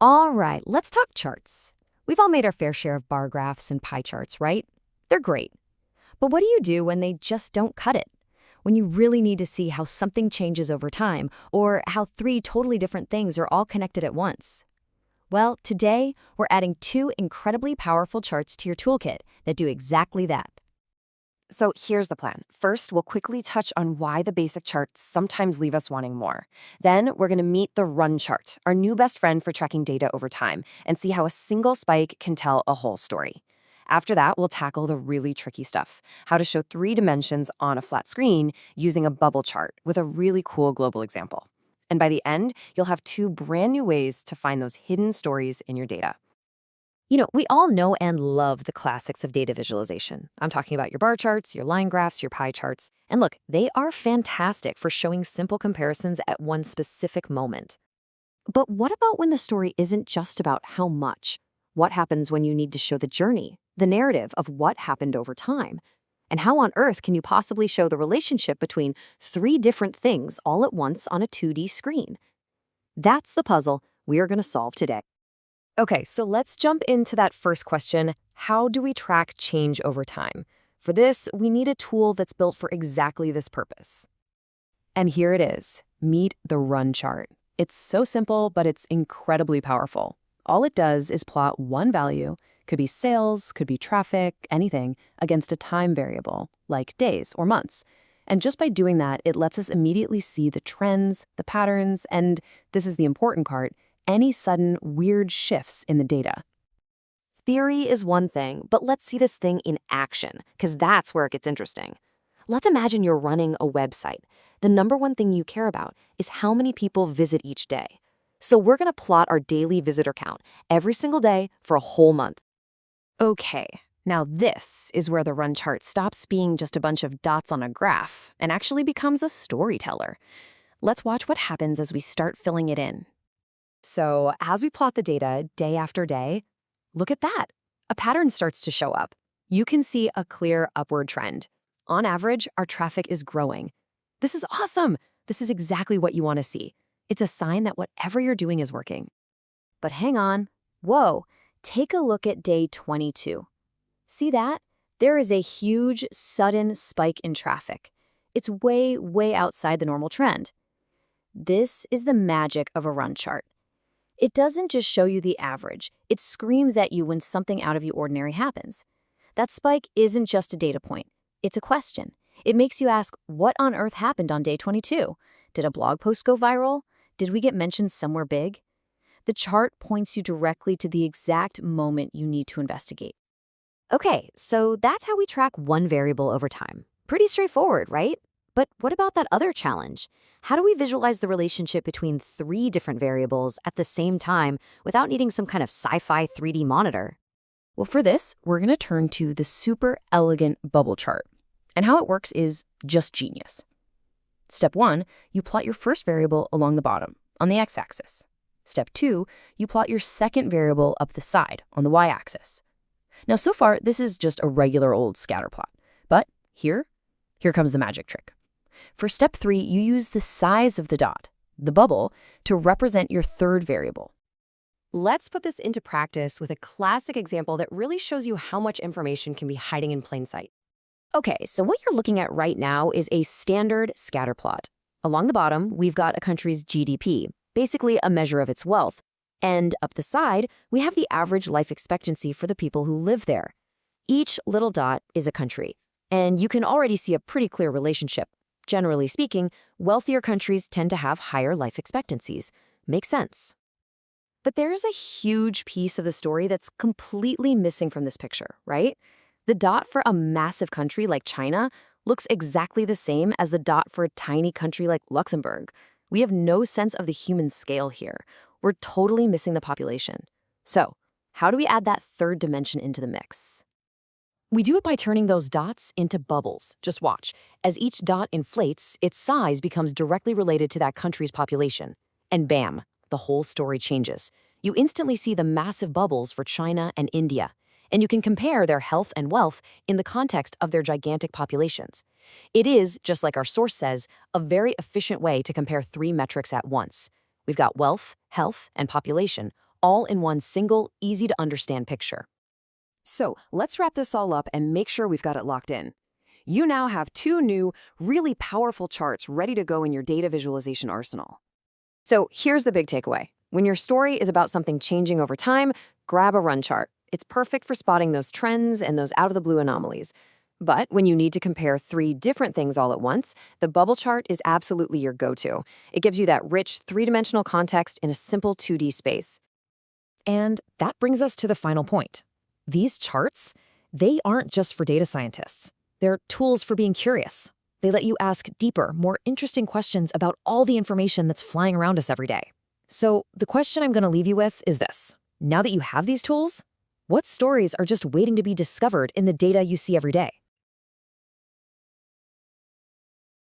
All right, let's talk charts. We've all made our fair share of bar graphs and pie charts, right? They're great. But what do you do when they just don't cut it? When you really need to see how something changes over time, or how three totally different things are all connected at once? Well, today, we're adding two incredibly powerful charts to your toolkit that do exactly that. So here's the plan. First, we'll quickly touch on why the basic charts sometimes leave us wanting more. Then, we're going to meet the run chart, our new best friend for tracking data over time, and see how a single spike can tell a whole story. After that, we'll tackle the really tricky stuff, how to show three dimensions on a flat screen using a bubble chart with a really cool global example. And by the end, you'll have two brand new ways to find those hidden stories in your data. We all know and love the classics of data visualization. I'm talking about your bar charts, your line graphs, your pie charts. And look, they are fantastic for showing simple comparisons at one specific moment. But what about when the story isn't just about how much? What happens when you need to show the journey, the narrative of what happened over time? And how on earth can you possibly show the relationship between three different things all at once on a 2D screen? That's the puzzle we're going to solve today. Okay, so let's jump into that first question. How do we track change over time? For this, we need a tool that's built for exactly this purpose. And here it is. Meet the run chart. It's so simple, but it's incredibly powerful. All it does is plot one value, could be sales, could be traffic, anything, against a time variable, like days or months. And just by doing that, it lets us immediately see the trends, the patterns, and this is the important part, any sudden weird shifts in the data. Theory is one thing, but let's see this thing in action, because that's where it gets interesting. Let's imagine you're running a website. The number one thing you care about is how many people visit each day. So we're going to plot our daily visitor count every single day for a whole month. Okay, now this is where the run chart stops being just a bunch of dots on a graph and actually becomes a storyteller. Let's watch what happens as we start filling it in. So as we plot the data day after day, look at that. A pattern starts to show up. You can see a clear upward trend. On average, our traffic is growing. This is awesome. This is exactly what you want to see. It's a sign that whatever you're doing is working. But hang on. Whoa, take a look at day 22. See that? There is a huge, sudden spike in traffic. It's way, way outside the normal trend. This is the magic of a run chart. It doesn't just show you the average, it screams at you when something out of the ordinary happens. That spike isn't just a data point, it's a question. It makes you ask, what on earth happened on day 22? Did a blog post go viral? Did we get mentioned somewhere big? The chart points you directly to the exact moment you need to investigate. Okay, so that's how we track one variable over time. Pretty straightforward, right? But what about that other challenge? How do we visualize the relationship between three different variables at the same time without needing some kind of sci-fi 3D monitor? Well, for this, we're going to turn to the super elegant bubble chart. And how it works is just genius. Step 1, you plot your first variable along the bottom, on the x-axis. Step 2, you plot your second variable up the side, on the y-axis. Now, so far, this is just a regular old scatter plot. But here comes the magic trick. For step 3, you use the size of the dot, the bubble, to represent your third variable. Let's put this into practice with a classic example that really shows you how much information can be hiding in plain sight. Okay, so what you're looking at right now is a standard scatter plot. Along the bottom, we've got a country's GDP, basically a measure of its wealth. And up the side, we have the average life expectancy for the people who live there. Each little dot is a country, and you can already see a pretty clear relationship. Generally speaking, wealthier countries tend to have higher life expectancies. Makes sense. But there's a huge piece of the story that's completely missing from this picture, right? The dot for a massive country like China looks exactly the same as the dot for a tiny country like Luxembourg. We have no sense of the human scale here. We're totally missing the population. So, how do we add that third dimension into the mix? We do it by turning those dots into bubbles. Just watch. As each dot inflates, its size becomes directly related to that country's population. And bam, the whole story changes. You instantly see the massive bubbles for China and India. And you can compare their health and wealth in the context of their gigantic populations. It is, just like our source says, a very efficient way to compare three metrics at once. We've got wealth, health, and population all in one single, easy-to-understand picture. So let's wrap this all up and make sure we've got it locked in. You now have two new, really powerful charts ready to go in your data visualization arsenal. So here's the big takeaway. When your story is about something changing over time, grab a run chart. It's perfect for spotting those trends and those out-of-the-blue anomalies. But when you need to compare three different things all at once, the bubble chart is absolutely your go-to. It gives you that rich, three-dimensional context in a simple 2D space. And that brings us to the final point. These charts, they aren't just for data scientists. They're tools for being curious. They let you ask deeper, more interesting questions about all the information that's flying around us every day. So the question I'm going to leave you with is this. Now that you have these tools, what stories are just waiting to be discovered in the data you see every day?